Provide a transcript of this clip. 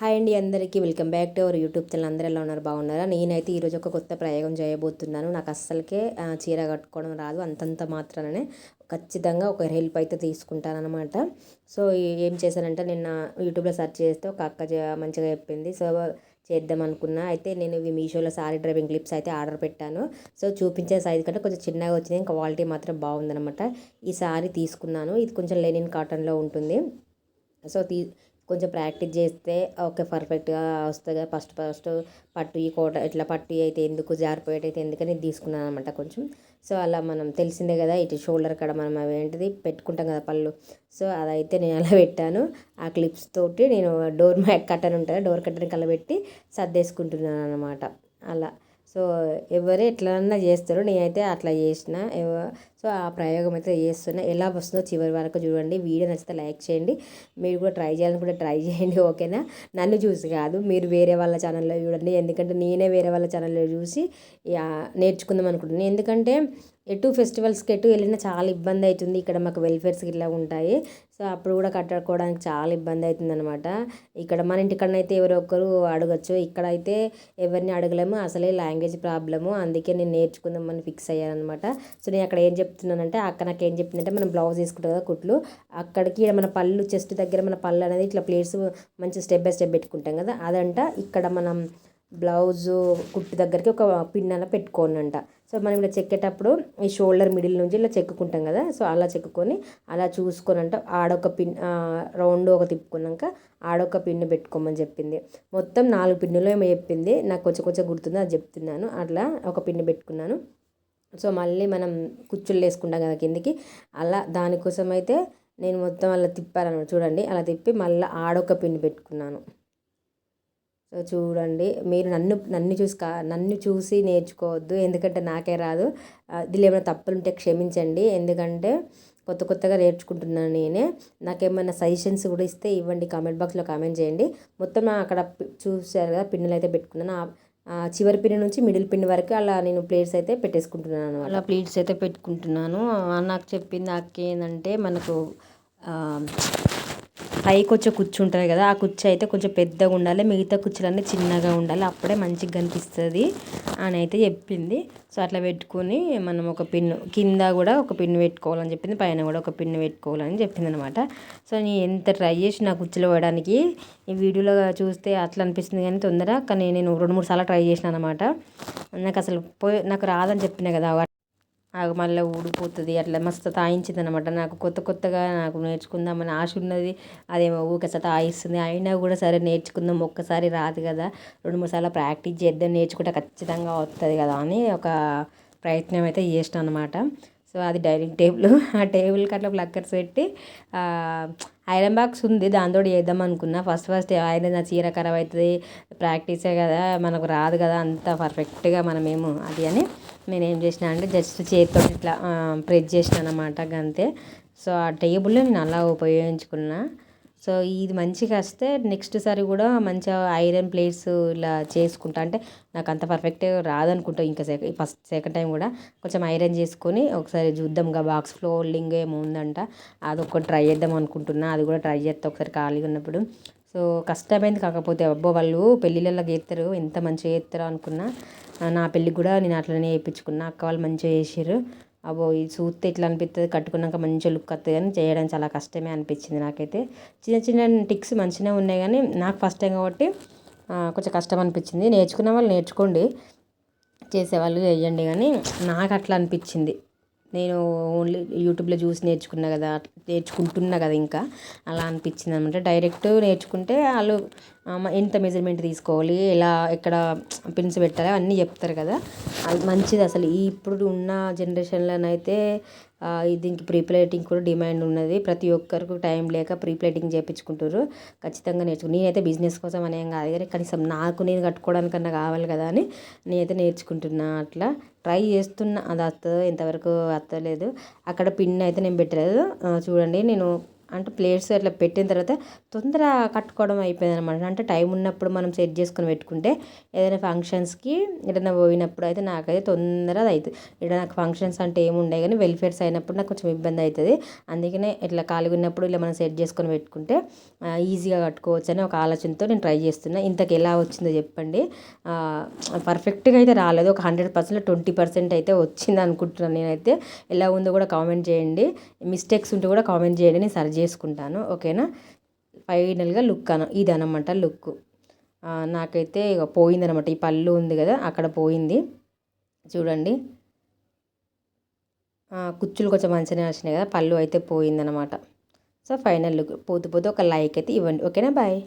Hi అండి, అందరికీ welcome back to our YouTube channel. అందరూ ఎలా ఉన్నారు? బాగున్నారా? నేనైతే ఈరోజు ఒక కొత్త ప్రయోగం చేయబోతున్నాను. నాకు అస్సలకే చీర కట్టుకోవడం రాదు. అంతంత మాత్రాననే ఖచ్చితంగా ఒక హెల్ప్ అయితే తీసుకుంటానమాట. సో ఏం చేశానంటే, నిన్న యూట్యూబ్లో సెర్చ్ చేస్తే ఒక అక్క మంచిగా చెప్పింది. సో చేద్దాం అనుకున్నా. అయితే నేను ఇవి మీషోలో సారీ డ్రైవింగ్ క్లిప్స్ అయితే ఆర్డర్ పెట్టాను. సో చూపించే సైజ్ కంటే కొంచెం చిన్నగా వచ్చింది, క్వాలిటీ మాత్రం బాగుందనమాట. ఈ సారీ తీసుకున్నాను. ఇది కొంచెం లెనిన్ కాటన్లో ఉంటుంది. సో కొంచెం ప్రాక్టీస్ చేస్తే ఓకే పర్ఫెక్ట్గా వస్తుంది కదా. ఫస్ట్ పట్టు ఈ కోట ఇట్లా పట్టు అయితే ఎందుకు, జారిపోయేటైతే ఎందుకని ఇది తీసుకున్నాను అనమాట కొంచెం. సో అలా మనం తెలిసిందే కదా, ఇటు షోల్డర్ కాడ మనం అవి ఏంటిది పెట్టుకుంటాం కదా పళ్ళు. సో అదైతే నేను అలా పెట్టాను. ఆ క్లిప్స్ తోటి నేను డోర్ మ్యాట్ కట్టన్ ఉంటుంది, డోర్ కట్టన్ కళ్ళ పెట్టి సర్దేసుకుంటున్నాను అనమాట. అలా సో ఎవరు ఎట్లన్నా చేస్తారు, నేనైతే అట్లా చేసిన. సో ఆ ప్రయోగం అయితే చేస్తున్నా. ఎలా వస్తుందో చివరి వరకు చూడండి. వీడియో నచ్చితే లైక్ చేయండి. మీరు కూడా ట్రై చేయాలనుకుంటే ట్రై చేయండి, ఓకేనా? నన్ను చూసి కాదు, మీరు వేరే వాళ్ళ ఛానల్లో చూడండి. ఎందుకంటే నేనే వేరే వాళ్ళ ఛానల్లో చూసి నేర్చుకుందాం అనుకుంటున్నాను. ఎందుకంటే ఎటు ఫెస్టివల్స్కి ఎటు వెళ్ళినా చాలా ఇబ్బంది అవుతుంది. ఇక్కడ మాకు వెల్ఫేర్స్కి ఇట్లా ఉంటాయి. సో అప్పుడు కూడా కట్టుకోవడానికి చాలా ఇబ్బంది అవుతుంది అనమాట. ఇక్కడ మన ఇంటికన్నా ఎవరో ఒకరు అడగచ్చు, ఇక్కడైతే ఎవరిని అడగలేము. అసలే లాంగ్వేజ్ ప్రాబ్లము. అందుకే నేను నేర్చుకుందామని ఫిక్స్ అయ్యాను అనమాట. సో నేను అక్కడ ఏం చెప్తున్నానంటే, అక్క నాకు ఏం చెప్తుందంటే, మనం బ్లౌజ్ తీసుకుంటాం కదా కుట్లు, అక్కడికి మన పళ్ళు చెస్ట్ దగ్గర మన పళ్ళు అనేది ఇట్లా ప్లేట్స్ మంచి స్టెప్ బై స్టెప్ పెట్టుకుంటాం కదా, అదంట ఇక్కడ మనం బ్లౌజు కుట్టు దగ్గరికి ఒక పిన్ అలా పెట్టుకోనంట. సో మనం ఇలా చెక్కేటప్పుడు ఈ షోల్డర్ మిడిల్ నుంచి ఇలా చెక్కుకుంటాం కదా, సో అలా చెక్కుకొని అలా చూసుకొని ఆడొక పిన్ రౌండ్ ఒక తిప్పుకున్నాక ఆడొక పిన్ను పెట్టుకోమని చెప్పింది. మొత్తం 4 పిన్నులు ఏమో చెప్పింది. నాకు కొంచెం కొంచెం గుర్తుంది, అది చెప్తున్నాను. అట్లా ఒక పిన్ను పెట్టుకున్నాను. సో మళ్ళీ మనం కుచ్చులు వేసుకుంటాం కదా కిందికి, అలా దానికోసం అయితే నేను మొత్తం అలా తిప్పాను చూడండి. అలా తిప్పి మళ్ళీ ఆడొక పిన్ పెట్టుకున్నాను. సో చూడండి, మీరు నన్ను చూసి నేర్చుకోవద్దు, ఎందుకంటే నాకే రాదు. దీనిలో ఏమైనా తప్పులు ఉంటే క్షమించండి, ఎందుకంటే కొత్తగా నేర్చుకుంటున్నాను నేనే. నాకేమైనా సజెషన్స్ కూడా ఇస్తే ఇవ్వండి, కామెంట్ బాక్స్లో కామెంట్ చేయండి. మొత్తం అక్కడ చూసారు కదా పిన్నులు అయితే పెట్టుకున్నాను. చివరి పిన్ నుంచి మిడిల్ పిన్ వరకు అలా నేను ప్లేట్స్ అయితే పెట్టేసుకుంటున్నాను. అలా ప్లేట్స్ అయితే పెట్టుకుంటున్నాను. నాకు చెప్పింది అక్క ఏంటంటే, మనకు పైకి వచ్చే కుచ్చు ఉంటుంది కదా, ఆ కుచ్చు అయితే కొంచెం పెద్దగా ఉండాలి, మిగతా కుచ్చులన్నీ చిన్నగా ఉండాలి, అప్పుడే మంచిగా కనిపిస్తుంది అని అయితే చెప్పింది. సో అట్లా పెట్టుకొని మనం ఒక పిన్ను కింద కూడా ఒక పిన్ను పెట్టుకోవాలని చెప్పింది, పైన కూడా ఒక పిన్ను పెట్టుకోవాలని చెప్పింది అనమాట. సో నేను ఎంత ట్రై చేసి నా కుచ్చులు వేయడానికి, ఈ వీడియోలో చూస్తే అట్లా అనిపిస్తుంది కానీ కానీ నేను 2-3 సార్లు ట్రై చేసినాను అనమాట. నాకు అసలు నాకు రాదని చెప్పిన కదా, మళ్ళీ ఊడిపోతుంది అట్లా మస్తు తాయించింది అనమాట. నాకు కొత్తగా నాకు నేర్చుకుందామని ఆశ ఉన్నది, అదేమో ఊరికే తాయిస్తుంది. అయినా కూడా సరే నేర్చుకుందాం, ఒక్కసారి రాదు కదా, 2-3 సార్లు ప్రాక్టీస్ చేద్దాం, నేర్చుకుంటే ఖచ్చితంగా వస్తుంది కదా అని ఒక ప్రయత్నం అయితే చేసినాను అనమాట. సో అది డైనింగ్ టేబుల్, ఆ టేబుల్కి అట్లా ప్లక్కర్స్ పెట్టి ఐరన్ బాక్స్ ఉంది, దాంతో చేద్దాం అనుకున్నా. ఫస్ట్ అయితే నా చీర ఖరాబ్ అవుతుంది, ప్రాక్టీసే కదా, మనకు రాదు కదా అంత పర్ఫెక్ట్గా మనమేమో అది అని నేనేం చేసిన అంటే జస్ట్ చేతితో ఇట్లా ప్రెస్ చేసినాను అనమాట, అంతే. సో ఆ టేబుల్ నేను అలా ఉపయోగించుకున్నా. సో ఇది మంచిగా వస్తే నెక్స్ట్ సారి కూడా మంచిగా ఐరన్ ప్లేట్స్ ఇలా చేసుకుంటా. అంటే నాకు అంత పర్ఫెక్ట్గా రాదనుకుంటా, ఇంకా సెకండ్ టైం కూడా కొంచెం ఐరన్ చేసుకొని ఒకసారి చూద్దాం. ఇంకా బాక్స్ ఫోల్డింగ్ ఏమో ఉందంట, అదొకటి ట్రై చేద్దాం అనుకుంటున్నా. అది కూడా ట్రై చేస్తా ఒకసారి ఖాళీగా ఉన్నప్పుడు. సో కష్టమైంది, కాకపోతే అబ్బో వాళ్ళు పెళ్ళిళ్ళకి చేస్తారు, ఎంత మంచిగా చేస్తారో అనుకున్నా. నా పెళ్ళికి కూడా నేను అట్లనే చేయించుకున్నా, అక్క వాళ్ళు మంచిగా చేసారు. అబ్బో ఇది చూస్తే ఇట్లా అనిపిస్తుంది, కట్టుకున్నాక మంచిగా లుక్ వస్తుంది, కానీ చేయడం చాలా కష్టమే అనిపించింది నాకైతే. చిన్న టిక్స్ మంచిగా ఉన్నాయి, కానీ నాకు ఫస్ట్ టైం కాబట్టి కొంచెం కష్టం అనిపించింది. నేర్చుకున్న వాళ్ళు నేర్చుకోండి, చేసేవాళ్ళు చేయండి, కానీ నాకు అట్లా అనిపించింది. నేను ఓన్లీ యూట్యూబ్లో చూసి నేర్చుకుంటున్నా కదా, ఇంకా అలా అనిపించింది అనమాట. డైరెక్ట్ నేర్చుకుంటే వాళ్ళు ఎంత మెజర్మెంట్ తీసుకోవాలి, ఎక్కడ పిన్స్ పెట్టాలి అన్నీ చెప్తారు కదా, అది మంచిది. అసలు ఇప్పుడు ఉన్న జనరేషన్లోనైతే దీనికి ప్రీప్లేటింగ్ కూడా డిమాండ్ ఉన్నది. ప్రతి ఒక్కరికి టైం లేక ప్రీప్లేటింగ్ చేయించుకుంటారు. ఖచ్చితంగా నేనైతే బిజినెస్ కోసం అనేం కాదు, కానీ కనీసం నాకు నేను కట్టుకోవడానికన్నా కావాలి కదా అని నేనైతే నేర్చుకుంటున్నా. అట్లా ట్రై చేస్తున్నా, అది వస్తుందో ఇంతవరకు వస్తలేదు. అక్కడ పిన్ అయితే నేను పెట్టలేదు చూడండి. నేను అంటే ప్లేట్స్ అట్లా పెట్టిన తర్వాత తొందర కట్టుకోవడం అయిపోయింది అనమాట. అంటే టైం ఉన్నప్పుడు మనం సెట్ చేసుకొని పెట్టుకుంటే ఏదైనా ఫంక్షన్స్కి ఏదైనా పోయినప్పుడు అయితే నాకైతే తొందరగా అవుతుంది. ఇక్కడ నాకు ఫంక్షన్స్ అంటే ఏముండే కానీ వెల్ఫేర్స్ అయినప్పుడు నాకు కొంచెం ఇబ్బంది అవుతుంది. అందుకనే ఇట్లా ఖాళీగా ఉన్నప్పుడు ఇలా మనం సెట్ చేసుకొని పెట్టుకుంటే ఈజీగా కట్టుకోవచ్చు అని ఒక ఆలోచనతో నేను ట్రై చేస్తున్నా. ఇంతకు ఎలా వచ్చిందో చెప్పండి. పర్ఫెక్ట్గా అయితే రాలేదు, ఒక 100%లో 20% అయితే వచ్చింది అనుకుంటున్నాను నేనైతే. ఎలా ఉందో కూడా కామెంట్ చేయండి, మిస్టేక్స్ ఉంటే కూడా కామెంట్ చేయండి, నేను సరి చేసుకుంటాను. ఓకేనా. ఫైనల్గా లుక్ ఇది అనమాట లుక్. నాకైతే ఇక పోయిందనమాట, ఈ పళ్ళు ఉంది కదా అక్కడ పోయింది చూడండి. కుచ్చులు కొంచెం మంచిగానే వచ్చినాయి కదా, పళ్ళు అయితే పోయిందనమాట. So final look. పోతూ పోతూ ఒక లైక్ అయితే ఇవ్వండి. ఓకేనా, బాయ్.